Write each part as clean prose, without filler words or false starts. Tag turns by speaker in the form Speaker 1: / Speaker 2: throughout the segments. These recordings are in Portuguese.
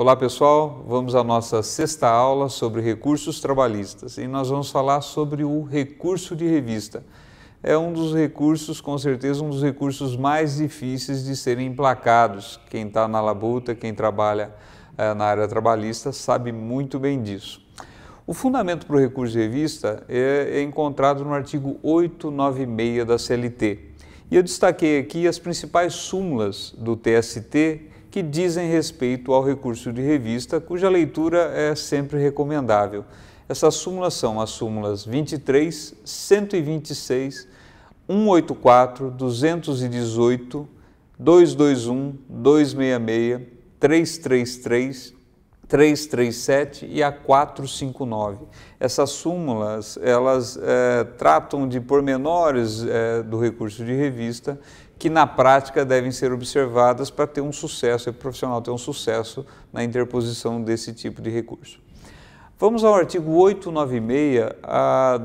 Speaker 1: Olá pessoal, vamos à nossa sexta aula sobre recursos trabalhistas e nós vamos falar sobre o recurso de revista. É um dos recursos, com certeza, um dos recursos mais difíceis de serem emplacados. Quem está na labuta, quem trabalha na área trabalhista sabe muito bem disso. O fundamento para o recurso de revista é encontrado no artigo 896 da CLT. E eu destaquei aqui as principais súmulas do TST que dizem respeito ao recurso de revista, cuja leitura é sempre recomendável. Essas súmulas são as súmulas 23, 126, 184, 218, 221, 266, 333, 337 e a 459. Essas súmulas, elas tratam de pormenores do recurso de revista que na prática devem ser observadas para ter um sucesso, o profissional ter um sucesso na interposição desse tipo de recurso. Vamos ao artigo 896,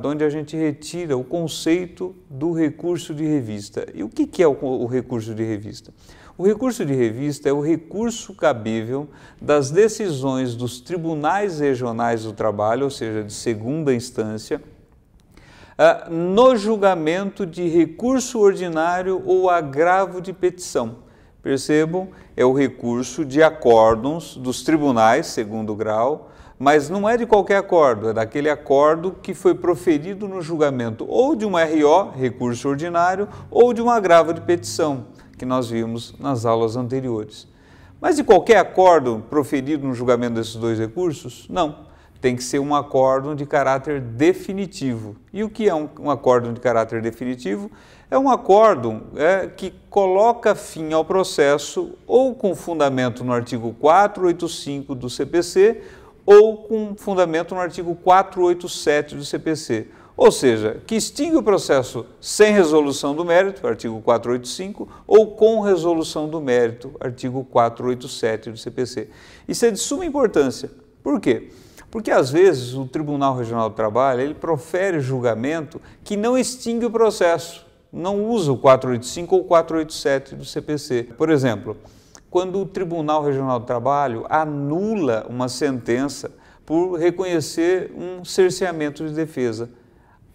Speaker 1: onde a gente retira o conceito do recurso de revista. E o que é o recurso de revista? O recurso de revista é o recurso cabível das decisões dos tribunais regionais do trabalho, ou seja, de segunda instância, no julgamento de recurso ordinário ou agravo de petição. Percebam, é o recurso de acórdons dos tribunais, segundo grau, mas não é de qualquer acordo, é daquele acordo que foi proferido no julgamento ou de um RO, recurso ordinário, ou de um agravo de petição, que nós vimos nas aulas anteriores. Mas de qualquer acordo proferido no julgamento desses dois recursos? Não. Tem que ser um acórdão de caráter definitivo. E o que é um acórdão de caráter definitivo? É um acórdão que coloca fim ao processo ou com fundamento no artigo 485 do CPC ou com fundamento no artigo 487 do CPC. Ou seja, que extingue o processo sem resolução do mérito, artigo 485, ou com resolução do mérito, artigo 487 do CPC. Isso é de suma importância. Por quê? Porque às vezes o Tribunal Regional do Trabalho ele profere julgamento que não extingue o processo, não usa o 485 ou 487 do CPC. Por exemplo, quando o Tribunal Regional do Trabalho anula uma sentença por reconhecer um cerceamento de defesa.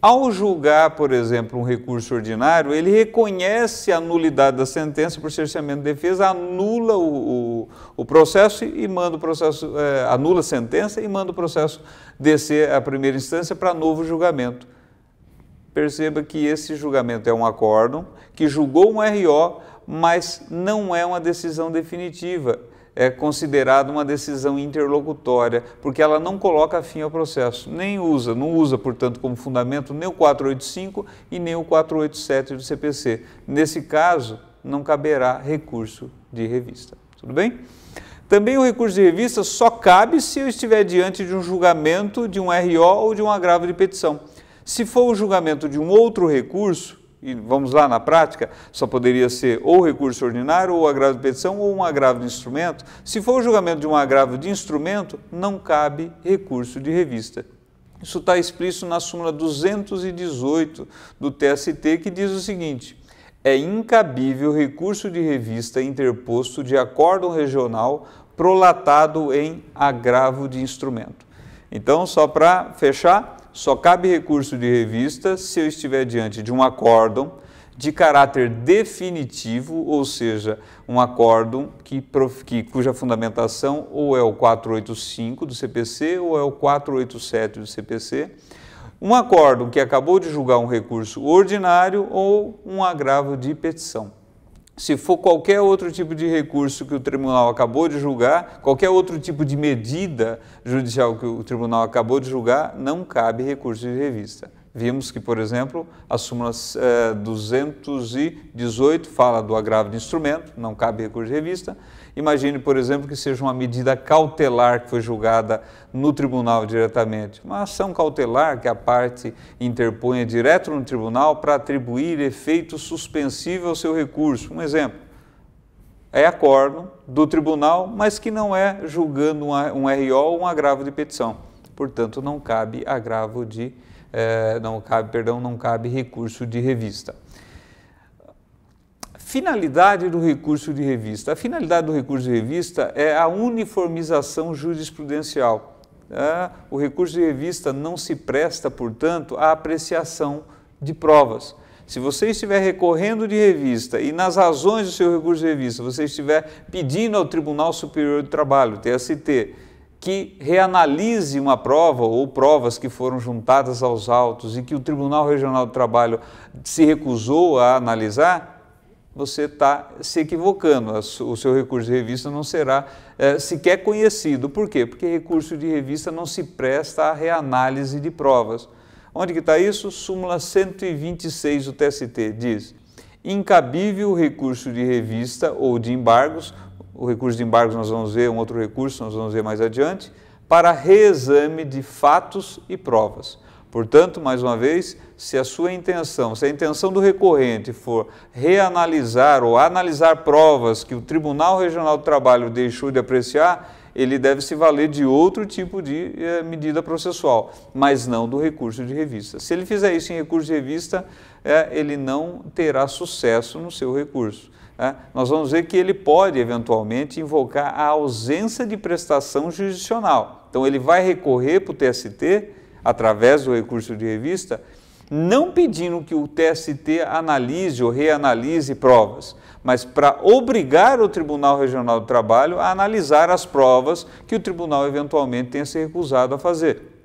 Speaker 1: Ao julgar, por exemplo, um recurso ordinário, ele reconhece a nulidade da sentença por cerceamento de defesa, anula o processo e manda o processo, anula a sentença e manda o processo descer à primeira instância para novo julgamento. Perceba que esse julgamento é um acórdão que julgou um RO, mas não é uma decisão definitiva. É considerada uma decisão interlocutória, porque ela não coloca fim ao processo, não usa, portanto, como fundamento nem o 485 e nem o 487 do CPC. Nesse caso, não caberá recurso de revista. Tudo bem? Também o recurso de revista só cabe se eu estiver diante de um julgamento de um RO ou de um agravo de petição. Se for o julgamento de um outro recurso, e vamos lá na prática, só poderia ser ou recurso ordinário, ou agravo de petição, ou um agravo de instrumento. Se for o julgamento de um agravo de instrumento, não cabe recurso de revista. Isso está explícito na súmula 218 do TST, que diz o seguinte: é incabível recurso de revista interposto de acórdão regional prolatado em agravo de instrumento. Então, só para fechar, só cabe recurso de revista se eu estiver diante de um acórdão de caráter definitivo, ou seja, um acórdão cuja fundamentação ou é o 485 do CPC ou é o 487 do CPC, um acórdão que acabou de julgar um recurso ordinário ou um agravo de petição. Se for qualquer outro tipo de recurso que o tribunal acabou de julgar, qualquer outro tipo de medida judicial que o tribunal acabou de julgar, não cabe recurso de revista. Vimos que, por exemplo, a súmula 218 fala do agravo de instrumento, não cabe recurso de revista. Imagine, por exemplo, que seja uma medida cautelar que foi julgada no tribunal diretamente. Uma ação cautelar que a parte interponha direto no tribunal para atribuir efeito suspensivo ao seu recurso. Um exemplo, é acórdão do tribunal, mas que não é julgando um RO ou um agravo de petição. Portanto, não cabe não cabe recurso de revista. Finalidade do recurso de revista. A finalidade do recurso de revista é a uniformização jurisprudencial. O recurso de revista não se presta, portanto, à apreciação de provas. Se você estiver recorrendo de revista e nas razões do seu recurso de revista você estiver pedindo ao Tribunal Superior do Trabalho, TST, que reanalise uma prova ou provas que foram juntadas aos autos e que o Tribunal Regional do Trabalho se recusou a analisar, você está se equivocando. O seu recurso de revista não será sequer conhecido. Por quê? Porque recurso de revista não se presta à reanálise de provas. Onde que está isso? Súmula 126 do TST diz: incabível o recurso de revista ou de embargos, o recurso de embargos nós vamos ver, um outro recurso nós vamos ver mais adiante, para reexame de fatos e provas. Portanto, mais uma vez, se a intenção do recorrente for reanalisar ou analisar provas que o Tribunal Regional do Trabalho deixou de apreciar, ele deve se valer de outro tipo de medida processual, mas não do recurso de revista. Se ele fizer isso em recurso de revista, ele não terá sucesso no seu recurso. Nós vamos ver que ele pode, eventualmente, invocar a ausência de prestação jurisdicional. Então, ele vai recorrer para o TST, através do recurso de revista, não pedindo que o TST analise ou reanalise provas, mas para obrigar o Tribunal Regional do Trabalho a analisar as provas que o tribunal eventualmente tenha se recusado a fazer.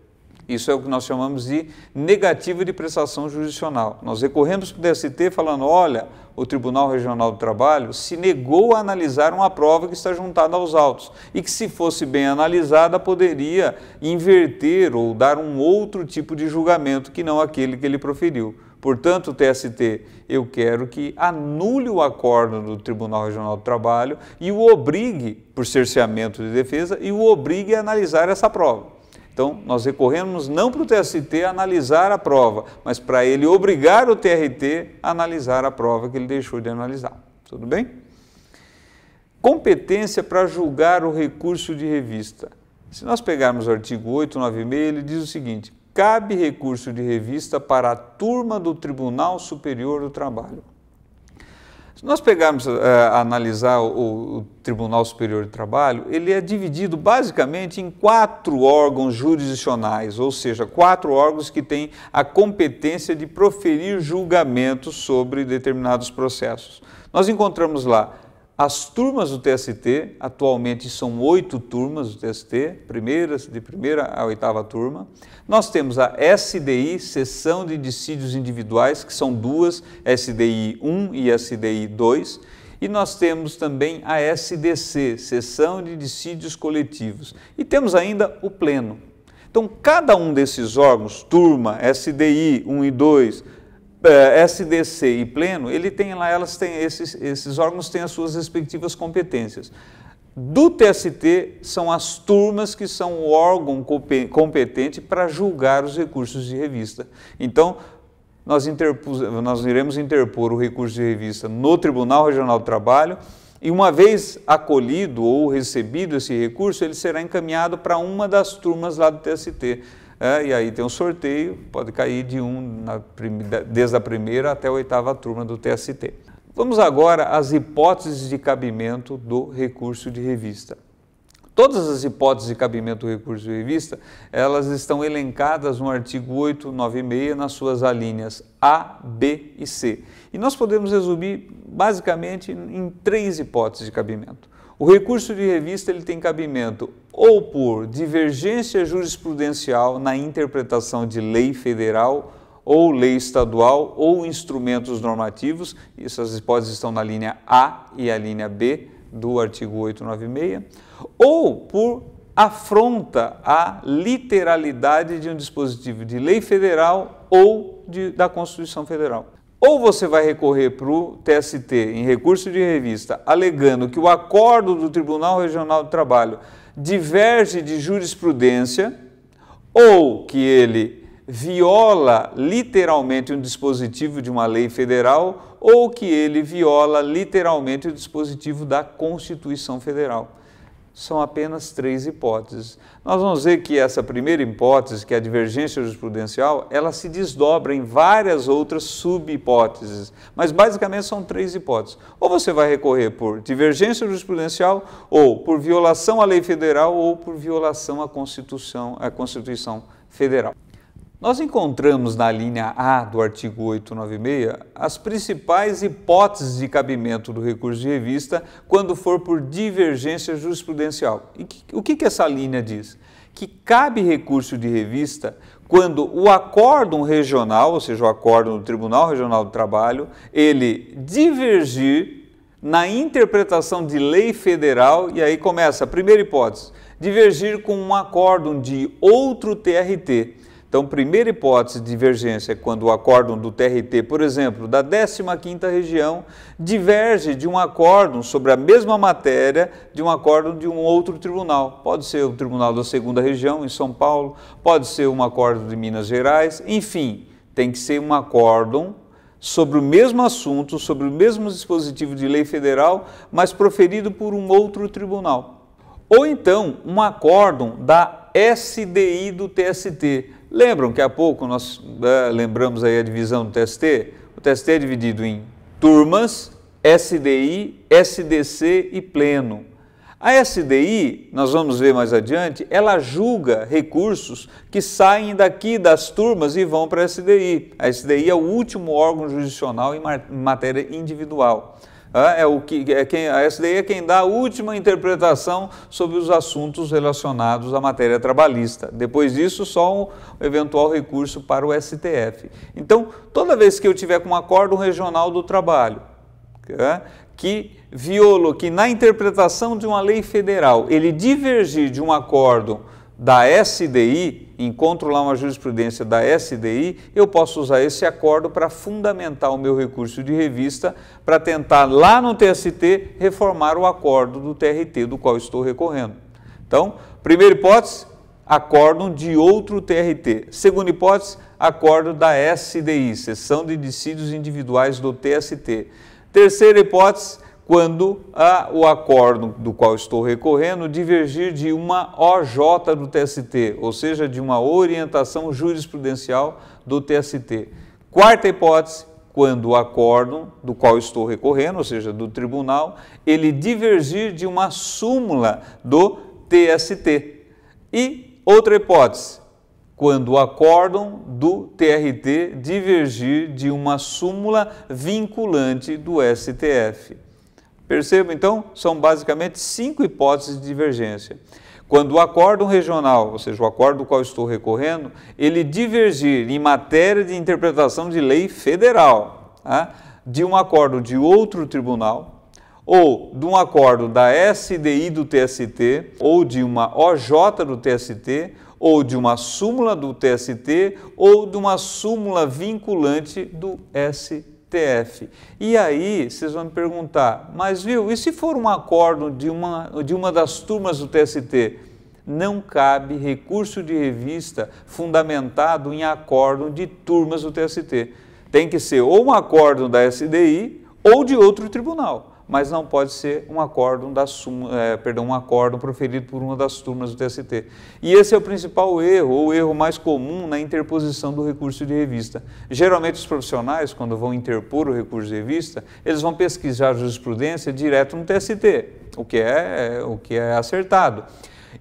Speaker 1: Isso é o que nós chamamos de negativa de prestação jurisdicional. Nós recorremos para o TST falando, olha, o Tribunal Regional do Trabalho se negou a analisar uma prova que está juntada aos autos e que, se fosse bem analisada, poderia inverter ou dar um outro tipo de julgamento que não aquele que ele proferiu. Portanto, TST, eu quero que anule o acórdão do Tribunal Regional do Trabalho e o obrigue, por cerceamento de defesa, e o obrigue a analisar essa prova. Então, nós recorremos não para o TST analisar a prova, mas para ele obrigar o TRT a analisar a prova que ele deixou de analisar. Tudo bem? Competência para julgar o recurso de revista. Se nós pegarmos o artigo 896, ele diz o seguinte: cabe recurso de revista para a turma do Tribunal Superior do Trabalho. Se nós pegarmos analisar o Tribunal Superior do Trabalho, ele é dividido basicamente em 4 órgãos jurisdicionais, ou seja, 4 órgãos que têm a competência de proferir julgamentos sobre determinados processos. Nós encontramos lá as turmas do TST, atualmente são 8 turmas do TST, de primeira a 8ª turma. Nós temos a SDI, Seção de Dissídios Individuais, que são 2, SDI 1 e SDI 2. E nós temos também a SDC, Seção de Dissídios Coletivos. E temos ainda o Pleno. Então, cada um desses órgãos, turma, SDI 1 e 2, SDC e Pleno, esses órgãos têm as suas respectivas competências. Do TST são as turmas que são o órgão competente para julgar os recursos de revista. Então, nós iremos interpor o recurso de revista no Tribunal Regional do Trabalho e, uma vez acolhido ou recebido esse recurso, ele será encaminhado para uma das turmas lá do TST. E aí tem um sorteio, pode cair desde a primeira até a 8ª turma do TST. Vamos agora às hipóteses de cabimento do recurso de revista. Todas as hipóteses de cabimento do recurso de revista, elas estão elencadas no artigo 896 nas suas alíneas A, B e C. E nós podemos resumir basicamente em 3 hipóteses de cabimento. O recurso de revista ele tem cabimento ou por divergência jurisprudencial na interpretação de lei federal ou lei estadual ou instrumentos normativos, essas hipóteses estão na linha A e a linha B do artigo 896, ou por afronta à literalidade de um dispositivo de lei federal ou da Constituição Federal. Ou você vai recorrer para o TST em recurso de revista, alegando que o acordo do Tribunal Regional do Trabalho diverge de jurisprudência, ou que ele viola literalmente um dispositivo de uma lei federal, ou que ele viola literalmente o dispositivo da Constituição Federal. São apenas 3 hipóteses. Nós vamos ver que essa primeira hipótese, que é a divergência jurisprudencial, ela se desdobra em várias outras sub-hipóteses, mas basicamente são 3 hipóteses. Ou você vai recorrer por divergência jurisprudencial, ou por violação à lei federal, ou por violação à Constituição Federal. Nós encontramos na linha A do artigo 896 as principais hipóteses de cabimento do recurso de revista quando for por divergência jurisprudencial. E o que essa linha diz? Que cabe recurso de revista quando o acórdão regional, ou seja, o acórdão do Tribunal Regional do Trabalho, ele divergir na interpretação de lei federal, e aí começa a primeira hipótese, divergir com um acórdão de outro TRT. Então, primeira hipótese de divergência é quando o acórdão do TRT, por exemplo, da 15ª região, diverge de um acórdão sobre a mesma matéria de um acórdão de um outro tribunal. Pode ser o Tribunal da 2ª Região, em São Paulo, pode ser um acórdão de Minas Gerais, enfim, tem que ser um acórdão sobre o mesmo assunto, sobre o mesmo dispositivo de lei federal, mas proferido por um outro tribunal. Ou então, um acórdão da SDI do TST. Lembram que há pouco nós lembramos aí a divisão do TST? O TST é dividido em turmas, SDI, SDC e pleno. A SDI, nós vamos ver mais adiante, ela julga recursos que saem daqui das turmas e vão para a SDI. A SDI é o último órgão jurisdicional em matéria individual. A SDI é quem dá a última interpretação sobre os assuntos relacionados à matéria trabalhista. Depois disso, só um eventual recurso para o STF. Então, toda vez que eu tiver com um acórdão regional do trabalho, que na interpretação de uma lei federal, ele divergir de um acórdão da SDI, encontro lá uma jurisprudência da SDI, eu posso usar esse acórdão para fundamentar o meu recurso de revista, para tentar lá no TST reformar o acórdão do TRT, do qual estou recorrendo. Então, primeira hipótese, acórdão de outro TRT. Segunda hipótese, acórdão da SDI, Seção de Dissídios Individuais do TST. Terceira hipótese, quando o acórdão do qual estou recorrendo divergir de uma OJ do TST, ou seja, de uma orientação jurisprudencial do TST. Quarta hipótese, quando o acórdão do qual estou recorrendo, ou seja, do tribunal, ele divergir de uma súmula do TST. E outra hipótese, quando o acórdão do TRT divergir de uma súmula vinculante do STF. Perceba, então, são basicamente 5 hipóteses de divergência. Quando o acórdão regional, ou seja, o acórdão do qual estou recorrendo, ele divergir em matéria de interpretação de lei federal, de um acórdão de outro tribunal, ou de um acórdão da SDI do TST, ou de uma OJ do TST, ou de uma súmula do TST, ou de uma súmula vinculante do STF. E aí, vocês vão me perguntar, mas viu, e se for um acórdão de uma das turmas do TST? Não cabe recurso de revista fundamentado em acórdão de turmas do TST. Tem que ser ou um acórdão da SDI ou de outro tribunal, mas não pode ser um acórdão um acórdão proferido por uma das turmas do TST. E esse é o principal erro, ou o erro mais comum na interposição do recurso de revista. Geralmente os profissionais, quando vão interpor o recurso de revista, eles vão pesquisar a jurisprudência direto no TST, o que é acertado.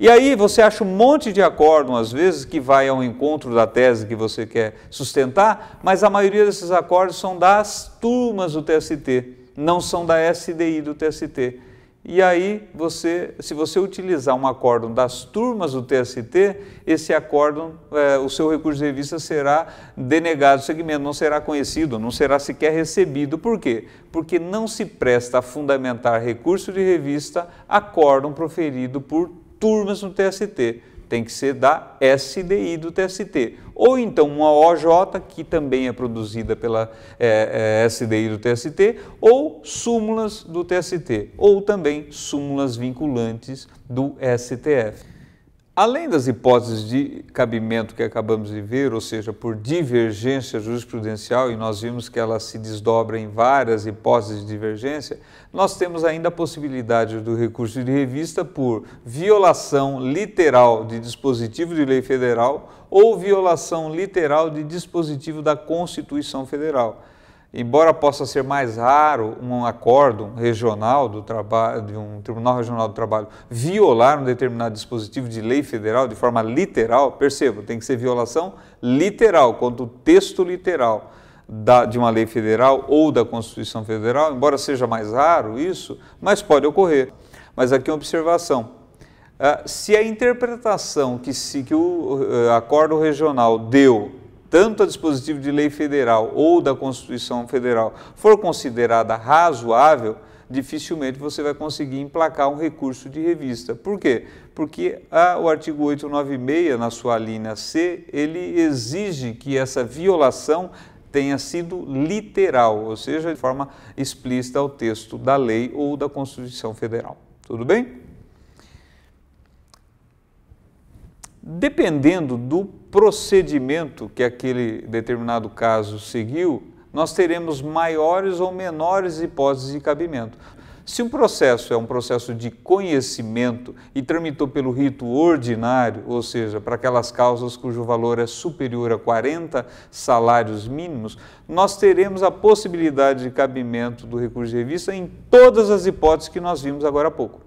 Speaker 1: E aí você acha um monte de acórdão, às vezes, que vai ao encontro da tese que você quer sustentar, mas a maioria desses acórdãos são das turmas do TST, não são da SDI do TST. E aí, se você utilizar um acórdão das turmas do TST, esse acórdão, o seu recurso de revista será denegado de segmento, não será conhecido, não será sequer recebido. Por quê? Porque não se presta a fundamentar recurso de revista acórdão proferido por turmas no TST. Tem que ser da SDI do TST. Ou então uma OJ, que também é produzida pela SDI do TST, ou súmulas do TST, ou também súmulas vinculantes do STF. Além das hipóteses de cabimento que acabamos de ver, ou seja, por divergência jurisprudencial, e nós vimos que ela se desdobra em várias hipóteses de divergência, nós temos ainda a possibilidade do recurso de revista por violação literal de dispositivo de lei federal ou violação literal de dispositivo da Constituição Federal. Embora possa ser mais raro um acórdão regional do trabalho, de um Tribunal Regional do Trabalho violar um determinado dispositivo de lei federal de forma literal, perceba, tem que ser violação literal, quanto o texto literal de uma lei federal ou da Constituição Federal, embora seja mais raro isso, mas pode ocorrer. Mas aqui uma observação. Se a interpretação que o acórdão regional deu tanto a dispositivo de lei federal ou da Constituição Federal for considerada razoável, dificilmente você vai conseguir emplacar um recurso de revista. Por quê? Porque o artigo 896, na sua linha C, ele exige que essa violação tenha sido literal, ou seja, de forma explícita ao texto da lei ou da Constituição Federal. Tudo bem? Dependendo do procedimento que aquele determinado caso seguiu, nós teremos maiores ou menores hipóteses de cabimento. Se um processo é um processo de conhecimento e tramitou pelo rito ordinário, ou seja, para aquelas causas cujo valor é superior a 40 salários mínimos, nós teremos a possibilidade de cabimento do recurso de revista em todas as hipóteses que nós vimos agora há pouco.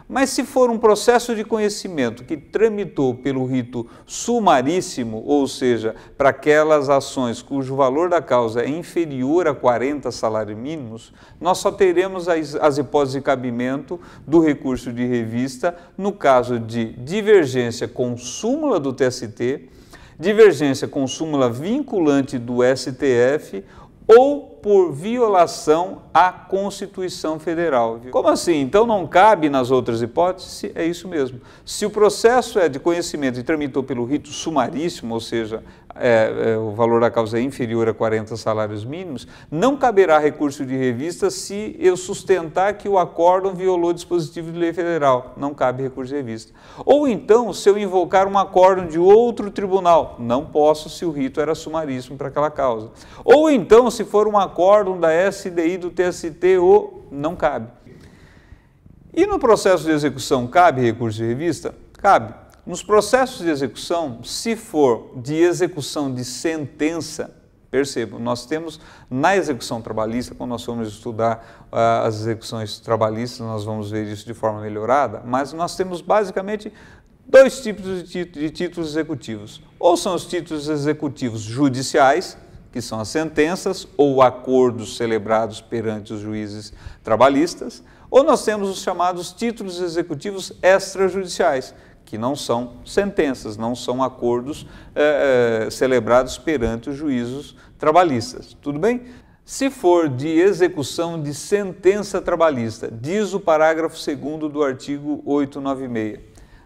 Speaker 1: Mas se for um processo de conhecimento que tramitou pelo rito sumaríssimo, ou seja, para aquelas ações cujo valor da causa é inferior a 40 salários mínimos, nós só teremos as hipóteses de cabimento do recurso de revista no caso de divergência com súmula do TST, divergência com súmula vinculante do STF ou por violação à Constituição Federal. Como assim? Então não cabe nas outras hipóteses? É isso mesmo. Se o processo é de conhecimento e tramitou pelo rito sumaríssimo, ou seja, o valor da causa é inferior a 40 salários mínimos, não caberá recurso de revista se eu sustentar que o acórdão violou o dispositivo de lei federal. Não cabe recurso de revista. Ou então, se eu invocar um acórdão de outro tribunal, não posso se o rito era sumaríssimo para aquela causa. Ou então, se for um acórdão da SDI do TST, não cabe. E no processo de execução, cabe recurso de revista? Cabe. Nos processos de execução, se for de execução de sentença, percebam, nós temos na execução trabalhista, quando nós formos estudar as execuções trabalhistas, nós vamos ver isso de forma melhorada, mas nós temos basicamente dois tipos de títulos executivos. Ou são os títulos executivos judiciais, que são as sentenças ou acordos celebrados perante os juízes trabalhistas, ou nós temos os chamados títulos executivos extrajudiciais, que não são sentenças, não são acordos celebrados perante os juízos trabalhistas. Tudo bem? Se for de execução de sentença trabalhista, diz o parágrafo 2º do artigo 896,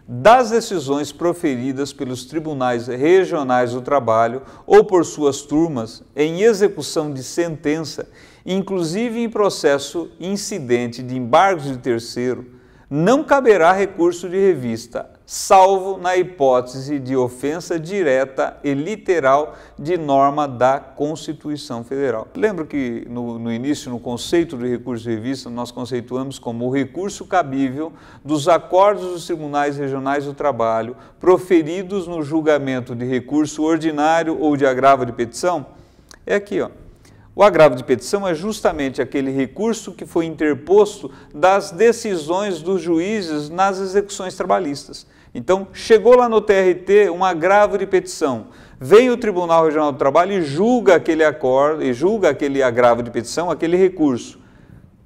Speaker 1: das decisões proferidas pelos tribunais regionais do trabalho ou por suas turmas em execução de sentença, inclusive em processo incidente de embargos de terceiro, não caberá recurso de revista, salvo na hipótese de ofensa direta e literal de norma da Constituição Federal. Lembro que no início, no conceito de recurso de revista, nós conceituamos como o recurso cabível dos acordos dos tribunais regionais do trabalho proferidos no julgamento de recurso ordinário ou de agravo de petição. É aqui, ó. O agravo de petição é justamente aquele recurso que foi interposto das decisões dos juízes nas execuções trabalhistas. Então, chegou lá no TRT um agravo de petição, vem o Tribunal Regional do Trabalho e julga aquele acordo, e julga aquele agravo de petição, aquele recurso.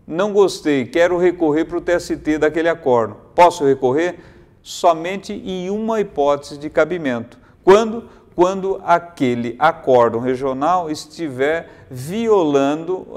Speaker 1: Não gostei, quero recorrer para o TST daquele acordo. Posso recorrer? Somente em uma hipótese de cabimento. Quando aquele acórdão regional estiver violando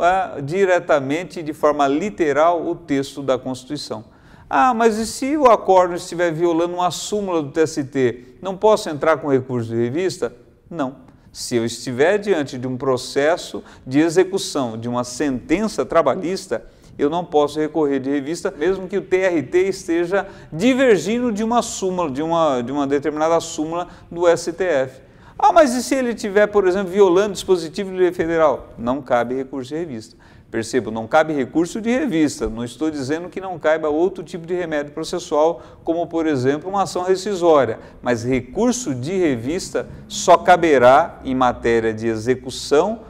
Speaker 1: diretamente, de forma literal, o texto da Constituição. Ah, mas e se o acórdão estiver violando uma súmula do TST, não posso entrar com recurso de revista? Não. Se eu estiver diante de um processo de execução de uma sentença trabalhista eu não posso recorrer de revista, mesmo que o TRT esteja divergindo de uma súmula, de uma determinada súmula do STF. Ah, mas e se ele estiver, por exemplo, violando o dispositivo de lei federal? Não cabe recurso de revista. Perceba, não cabe recurso de revista, não estou dizendo que não caiba outro tipo de remédio processual, como por exemplo uma ação rescisória, mas recurso de revista só caberá em matéria de execução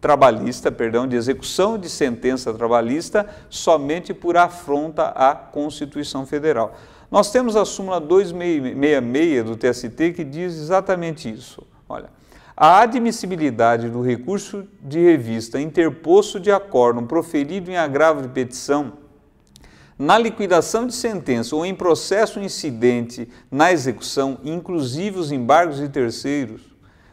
Speaker 1: trabalhista, de execução de sentença trabalhista, somente por afronta à Constituição Federal. Nós temos a súmula 266 do TST que diz exatamente isso. Olha, a admissibilidade do recurso de revista interposto de acórdão proferido em agravo de petição na liquidação de sentença ou em processo incidente na execução, inclusive os embargos de terceiros,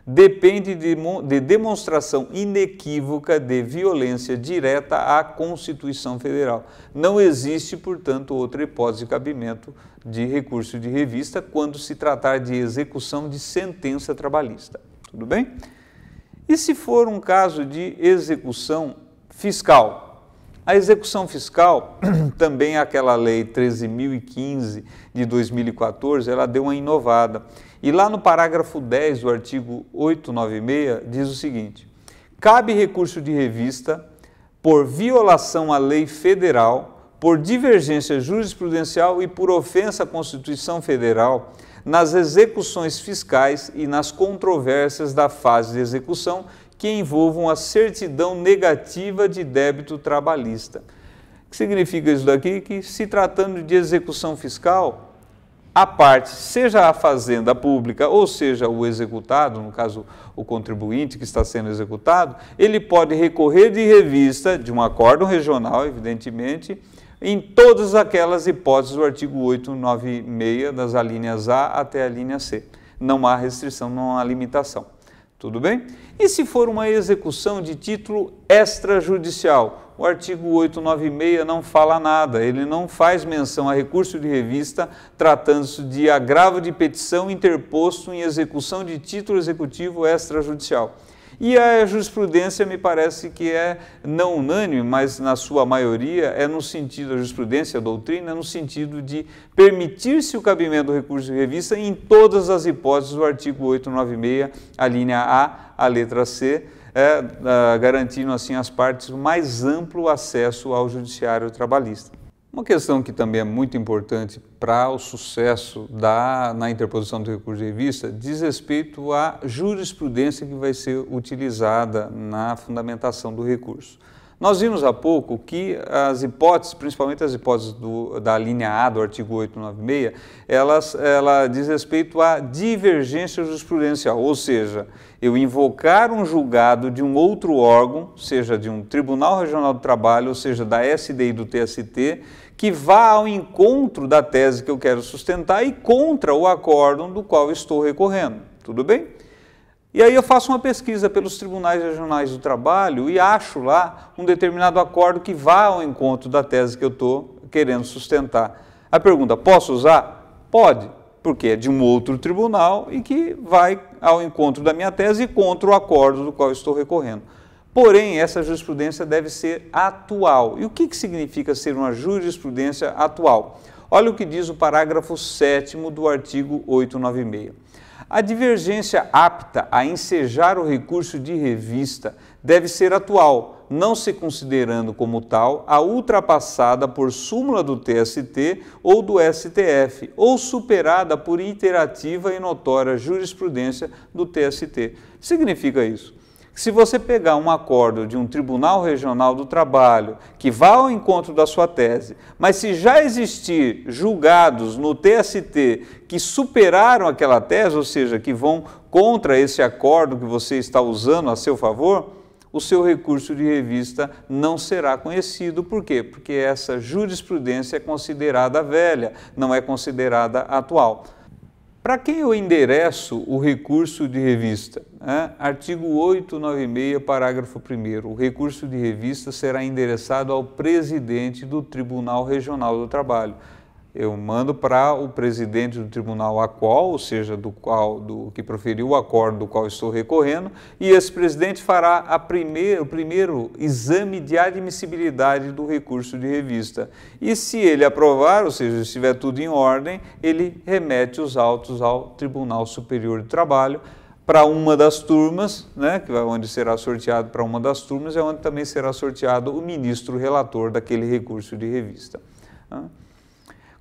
Speaker 1: depende de demonstração inequívoca de violência direta à Constituição Federal. Não existe, portanto, outra hipótese de cabimento de recurso de revista quando se tratar de execução de sentença trabalhista. Tudo bem? E se for um caso de execução fiscal? A execução fiscal, também aquela lei 13.015 de 2014, ela deu uma inovada. E lá no parágrafo 10 do artigo 896 diz o seguinte: cabe recurso de revista por violação à lei federal, por divergência jurisprudencial e por ofensa à Constituição Federal nas execuções fiscais e nas controvérsias da fase de execução que envolvam a certidão negativa de débito trabalhista. O que significa isso daqui? Que se tratando de execução fiscal, a parte, seja a fazenda pública ou seja o executado, no caso o contribuinte que está sendo executado, ele pode recorrer de revista de um acórdão regional, evidentemente, em todas aquelas hipóteses do artigo 896, das alíneas A até a linha C. Não há restrição, não há limitação. Tudo bem? E se for uma execução de título extrajudicial? O artigo 896 não fala nada, ele não faz menção a recurso de revista, tratando-se de agravo de petição interposto em execução de título executivo extrajudicial. E a jurisprudência me parece que é não unânime, mas na sua maioria é no sentido, a jurisprudência, a doutrina, é no sentido de permitir-se o cabimento do recurso de revista em todas as hipóteses do artigo 896, a linha A, a letra C, garantindo assim às partes o mais amplo acesso ao judiciário trabalhista. Uma questão que também é muito importante para o sucesso na interposição do recurso de revista diz respeito à jurisprudência que vai ser utilizada na fundamentação do recurso. Nós vimos há pouco que as hipóteses, principalmente as hipóteses da linha A do artigo 896, ela diz respeito à divergência jurisprudencial, ou seja, eu invocar um julgado de um outro órgão, seja de um Tribunal Regional do Trabalho, ou seja, da SDI do TST, que vá ao encontro da tese que eu quero sustentar e contra o acórdão do qual estou recorrendo. Tudo bem? E aí eu faço uma pesquisa pelos tribunais regionais do trabalho e acho lá um determinado acordo que vá ao encontro da tese que eu estou querendo sustentar. A pergunta, posso usar? Pode, porque é de um outro tribunal e que vai ao encontro da minha tese e contra o acordo do qual estou recorrendo. Porém, essa jurisprudência deve ser atual. E o que significa ser uma jurisprudência atual? Olha o que diz o parágrafo 7º do artigo 896. A divergência apta a ensejar o recurso de revista deve ser atual, não se considerando como tal a ultrapassada por súmula do TST ou do STF, ou superada por iterativa e notória jurisprudência do TST. Significa isso? Se você pegar um acordo de um Tribunal Regional do Trabalho que vá ao encontro da sua tese, mas se já existir julgados no TST que superaram aquela tese, ou seja, que vão contra esse acordo que você está usando a seu favor, o seu recurso de revista não será conhecido. Por quê? Porque essa jurisprudência é considerada velha, não é considerada atual. Para quem eu endereço o recurso de revista? Artigo 896, parágrafo 1º. O recurso de revista será endereçado ao presidente do Tribunal Regional do Trabalho. Eu mando para o presidente do tribunal a qual, ou seja, do que proferiu o acórdão do qual estou recorrendo, e esse presidente fará o primeiro exame de admissibilidade do recurso de revista. E se ele aprovar, ou seja, se estiver tudo em ordem, ele remete os autos ao Tribunal Superior do Trabalho para uma das turmas, né, onde será sorteado para uma das turmas, é onde também será sorteado o ministro relator daquele recurso de revista.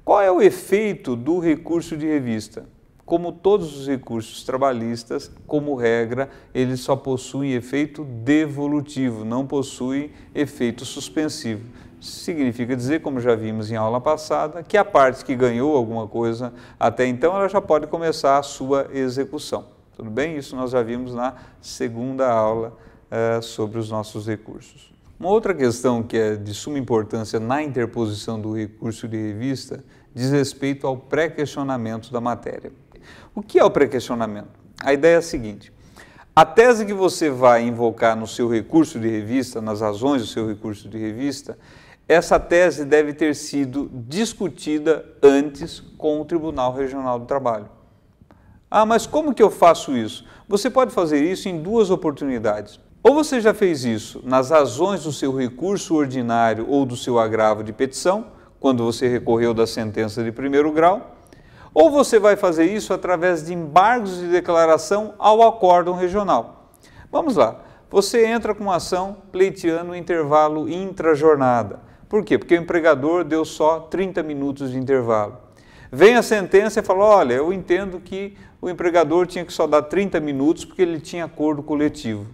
Speaker 1: Qual é o efeito do recurso de revista? Como todos os recursos trabalhistas, como regra, eles só possuem efeito devolutivo, não possuem efeito suspensivo. Significa dizer, como já vimos em aula passada, que a parte que ganhou alguma coisa até então, ela já pode começar a sua execução. Tudo bem? Isso nós já vimos na segunda aula sobre os nossos recursos. Uma outra questão que é de suma importância na interposição do recurso de revista diz respeito ao pré-questionamento da matéria. O que é o pré-questionamento? A ideia é a seguinte: a tese que você vai invocar no seu recurso de revista, nas razões do seu recurso de revista, essa tese deve ter sido discutida antes com o Tribunal Regional do Trabalho. Ah, mas como que eu faço isso? Você pode fazer isso em duas oportunidades. Ou você já fez isso nas razões do seu recurso ordinário ou do seu agravo de petição, quando você recorreu da sentença de primeiro grau, ou você vai fazer isso através de embargos de declaração ao acórdão regional. Vamos lá, você entra com uma ação pleiteando o intervalo intrajornada. Por quê? Porque o empregador deu só 30 minutos de intervalo. Vem a sentença e fala, olha, eu entendo que o empregador tinha que só dar 30 minutos porque ele tinha acordo coletivo,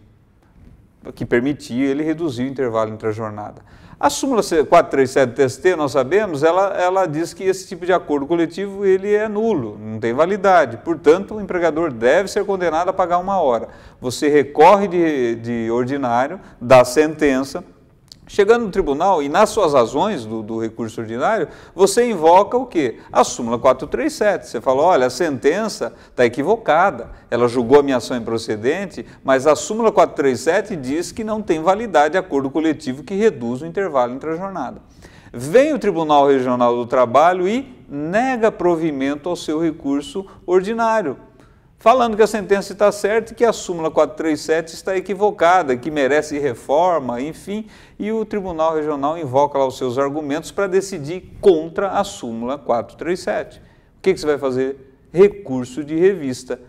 Speaker 1: que permitia ele reduzir o intervalo entre a jornada. A súmula 437 do TST, nós sabemos, ela diz que esse tipo de acordo coletivo ele é nulo, não tem validade. Portanto, o empregador deve ser condenado a pagar 1 hora. Você recorre de ordinário, dá sentença. Chegando no tribunal e nas suas razões do recurso ordinário, você invoca o quê? A súmula 437. Você fala, olha, a sentença está equivocada, ela julgou a minha ação improcedente, mas a súmula 437 diz que não tem validade acordo coletivo que reduz o intervalo entre a jornada. Vem o Tribunal Regional do Trabalho e nega provimento ao seu recurso ordinário, falando que a sentença está certa e que a súmula 437 está equivocada, que merece reforma, enfim, e o Tribunal Regional invoca lá os seus argumentos para decidir contra a súmula 437. O que você vai fazer? Recurso de revista.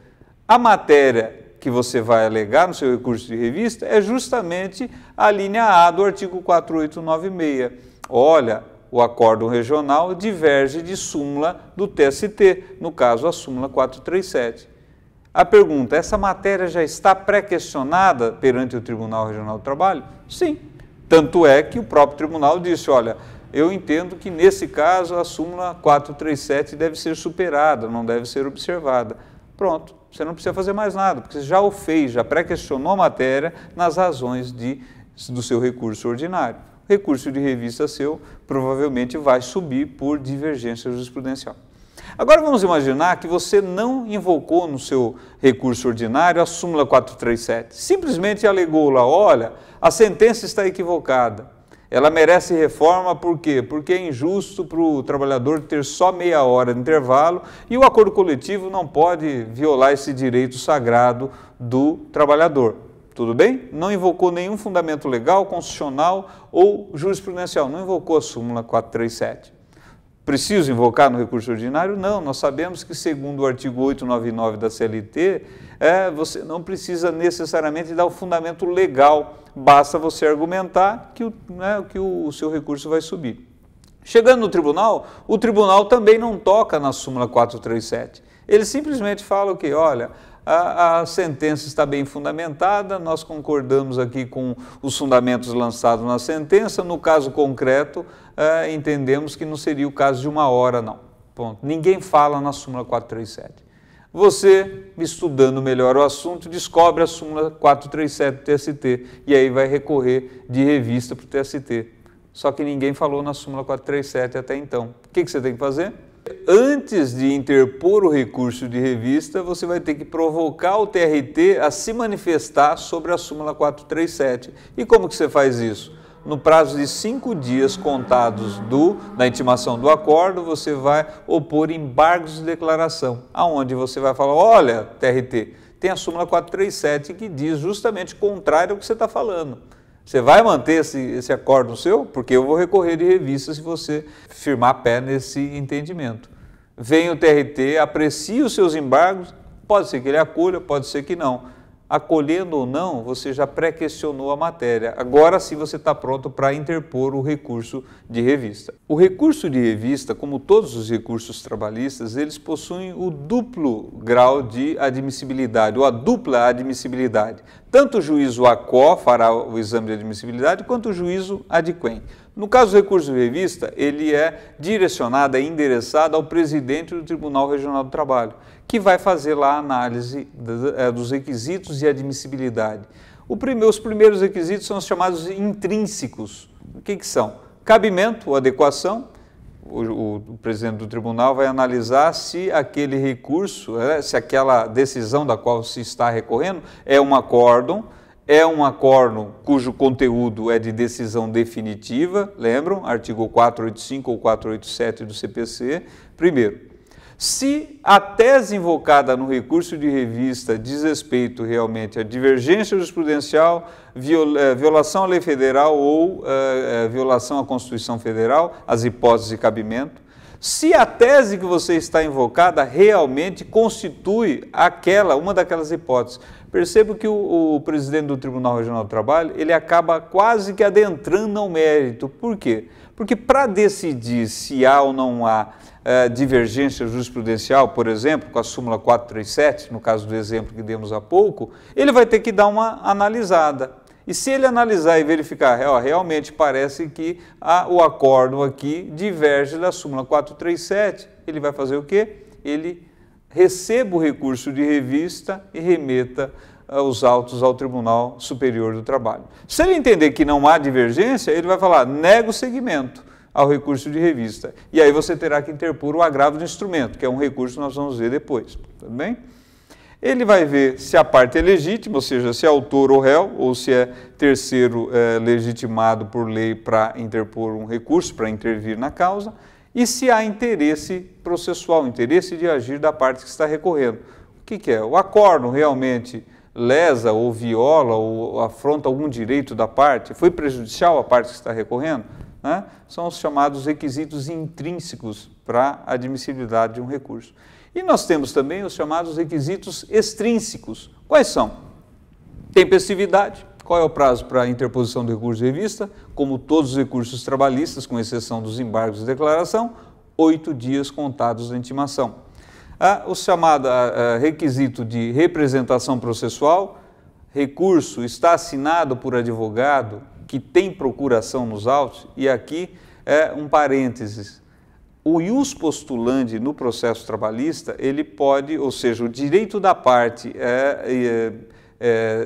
Speaker 1: A matéria que você vai alegar no seu recurso de revista é justamente a linha A do artigo 4896. Olha, o acórdão regional diverge de súmula do TST, no caso a súmula 437. A pergunta, essa matéria já está pré-questionada perante o Tribunal Regional do Trabalho? Sim. Tanto é que o próprio tribunal disse, olha, eu entendo que nesse caso a súmula 437 deve ser superada, não deve ser observada. Pronto, você não precisa fazer mais nada, porque você já o fez, já pré-questionou a matéria nas razões do seu recurso ordinário. O recurso de revista seu provavelmente vai subir por divergência jurisprudencial. Agora vamos imaginar que você não invocou no seu recurso ordinário a súmula 437, simplesmente alegou lá, olha, a sentença está equivocada, ela merece reforma, por quê? Porque é injusto para o trabalhador ter só meia hora de intervalo e o acordo coletivo não pode violar esse direito sagrado do trabalhador. Tudo bem? Não invocou nenhum fundamento legal, constitucional ou jurisprudencial, não invocou a súmula 437. Preciso invocar no recurso ordinário? Não, nós sabemos que segundo o artigo 899 da CLT, você não precisa necessariamente dar o fundamento legal, basta você argumentar que o seu recurso vai subir. Chegando no tribunal, o tribunal também não toca na súmula 437. Ele simplesmente fala o quê? Olha, a sentença está bem fundamentada, nós concordamos aqui com os fundamentos lançados na sentença, no caso concreto, entendemos que não seria o caso de 1 hora, não. Ponto. Ninguém fala na súmula 437. Você, estudando melhor o assunto, descobre a súmula 437 do TST e aí vai recorrer de revista para o TST. Só que ninguém falou na súmula 437 até então. O que você tem que fazer? Antes de interpor o recurso de revista, você vai ter que provocar o TRT a se manifestar sobre a súmula 437. E como que você faz isso? no prazo de 5 dias contados da intimação do acordo, você vai opor embargos de declaração, aonde você vai falar, olha, TRT, tem a súmula 437 que diz justamente o contrário ao que você está falando. Você vai manter esse acordo seu? Porque eu vou recorrer de revista se você firmar pé nesse entendimento. Vem o TRT, aprecia os seus embargos, pode ser que ele acolha, pode ser que não. Acolhendo ou não, você já pré-questionou a matéria. Agora sim você está pronto para interpor o recurso de revista. O recurso de revista, como todos os recursos trabalhistas, eles possuem o duplo grau de admissibilidade, ou a dupla admissibilidade. Tanto o juízo ACO fará o exame de admissibilidade, quanto o juízo ADQUEM. No caso do recurso de revista, ele é direcionado, é endereçado ao presidente do Tribunal Regional do Trabalho, que vai fazer lá a análise dos requisitos de admissibilidade. Os primeiros requisitos são os chamados intrínsecos. O que são? Cabimento ou adequação. O presidente do tribunal vai analisar se aquele recurso, se aquela decisão da qual se está recorrendo é um acórdão cujo conteúdo é de decisão definitiva, lembram? Artigo 485 ou 487 do CPC. Primeiro, se a tese invocada no recurso de revista diz respeito realmente à divergência jurisprudencial, violação à lei federal ou violação à Constituição Federal, as hipóteses de cabimento, se a tese que você está invocada realmente constitui uma daquelas hipóteses. Percebo que o presidente do Tribunal Regional do Trabalho, ele acaba quase que adentrando ao mérito. Por quê? Porque para decidir se há ou não há divergência jurisprudencial, por exemplo, com a súmula 437, no caso do exemplo que demos há pouco, ele vai ter que dar uma analisada. E se ele analisar e verificar, realmente parece que o acórdão aqui diverge da súmula 437, ele vai fazer o quê? Ele receba o recurso de revista e remeta os autos ao Tribunal Superior do Trabalho. Se ele entender que não há divergência, ele vai falar, nega o seguimento ao recurso de revista. E aí você terá que interpor o agravo do instrumento, que é um recurso que nós vamos ver depois. Tudo bem? Ele vai ver se a parte é legítima, ou seja, se é autor ou réu, ou se é terceiro legitimado por lei para interpor um recurso, para intervir na causa, e se há interesse processual, interesse de agir da parte que está recorrendo. O que é? O acórdão realmente lesa ou viola ou afronta algum direito da parte? Foi prejudicial à parte que está recorrendo? Né? São os chamados requisitos intrínsecos para a admissibilidade de um recurso. E nós temos também os chamados requisitos extrínsecos. Quais são? Tempestividade. Qual é o prazo para a interposição do recurso de revista? Como todos os recursos trabalhistas, com exceção dos embargos de declaração, 8 dias contados da intimação. O chamado requisito de representação processual, recurso está assinado por advogado que tem procuração nos autos, e aqui é um parênteses. O ius postulandi no processo trabalhista, ele pode, ou seja, o direito da parte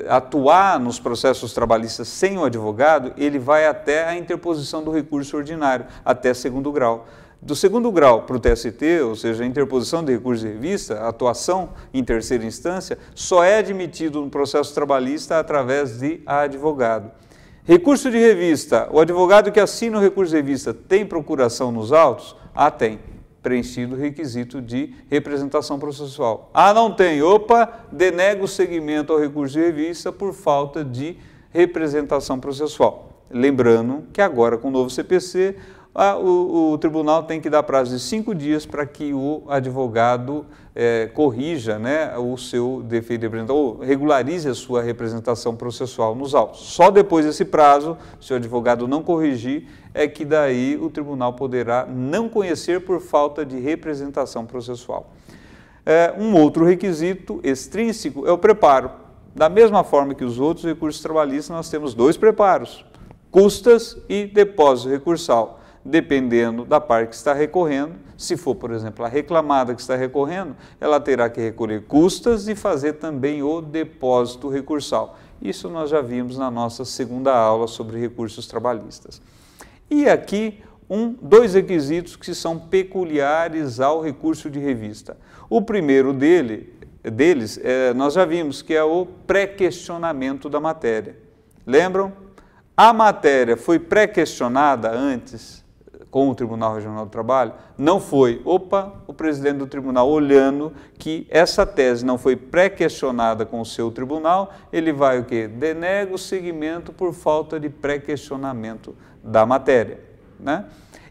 Speaker 1: atuar nos processos trabalhistas sem o advogado, ele vai até a interposição do recurso ordinário, até segundo grau. Do segundo grau para o TST, ou seja, a interposição de recurso de revista, a atuação em terceira instância, só é admitido no processo trabalhista através de advogado. Recurso de revista, o advogado que assina o recurso de revista tem procuração nos autos? Tem. Preenchido o requisito de representação processual. Não tem. Opa, denega o seguimento ao recurso de revista por falta de representação processual. Lembrando que agora, com o novo CPC, o tribunal tem que dar prazo de 5 dias para que o advogado corrija, né, o seu defeito de representação, ou regularize a sua representação processual nos autos. Só depois desse prazo, se o advogado não corrigir, é que daí o tribunal poderá não conhecer por falta de representação processual. Um outro requisito extrínseco é o preparo. Da mesma forma que os outros recursos trabalhistas, nós temos 2 preparos, custas e depósito recursal. Dependendo da parte que está recorrendo, se for, por exemplo, a reclamada que está recorrendo, ela terá que recolher custas e fazer também o depósito recursal. Isso nós já vimos na nossa segunda aula sobre recursos trabalhistas. E aqui, 2 requisitos que são peculiares ao recurso de revista. O primeiro deles, nós já vimos, que é o pré-questionamento da matéria. Lembram? A matéria foi pré-questionada antes com o Tribunal Regional do Trabalho? Não foi. Opa, o presidente do tribunal, olhando que essa tese não foi pré-questionada com o seu tribunal, ele vai o quê? Denega o segmento por falta de pré-questionamento da matéria, né?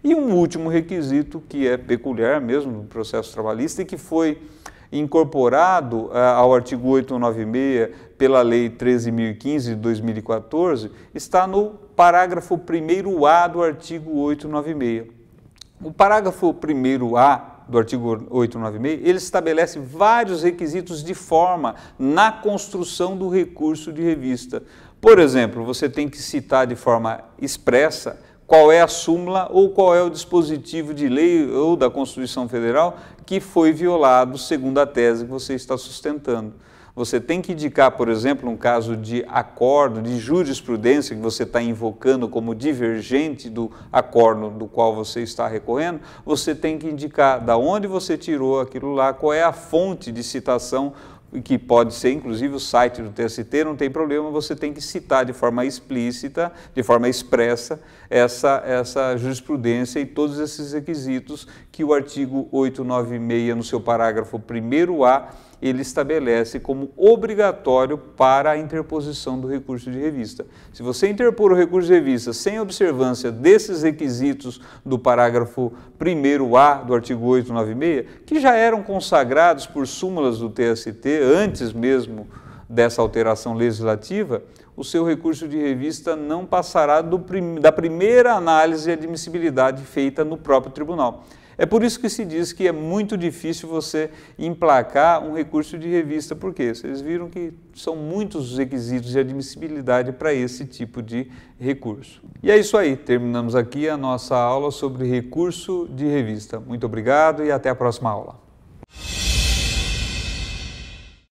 Speaker 1: E um último requisito que é peculiar mesmo no processo trabalhista e que foi incorporado ao artigo 896 pela Lei 13.015 de 2014, está no parágrafo 1º-A do artigo 896. O parágrafo 1º-A do artigo 896, ele estabelece vários requisitos de forma na construção do recurso de revista. Por exemplo, você tem que citar de forma expressa qual é a súmula ou qual é o dispositivo de lei ou da Constituição Federal que foi violado segundo a tese que você está sustentando. Você tem que indicar, por exemplo, um caso de acordo, de jurisprudência que você está invocando como divergente do acordo do qual você está recorrendo, você tem que indicar de onde você tirou aquilo lá, qual é a fonte de citação, que pode ser inclusive o site do TST, não tem problema, você tem que citar de forma explícita, de forma expressa, essa jurisprudência e todos esses requisitos que o artigo 896, no seu parágrafo 1º-A, ele estabelece como obrigatório para a interposição do recurso de revista. Se você interpor o recurso de revista sem observância desses requisitos do parágrafo 1º-A do artigo 896, que já eram consagrados por súmulas do TST antes mesmo dessa alteração legislativa, o seu recurso de revista não passará da primeira análise de admissibilidade feita no próprio tribunal. É por isso que se diz que é muito difícil você emplacar um recurso de revista, porque vocês viram que são muitos os requisitos de admissibilidade para esse tipo de recurso. E é isso aí, terminamos aqui a nossa aula sobre recurso de revista. Muito obrigado e até a próxima aula.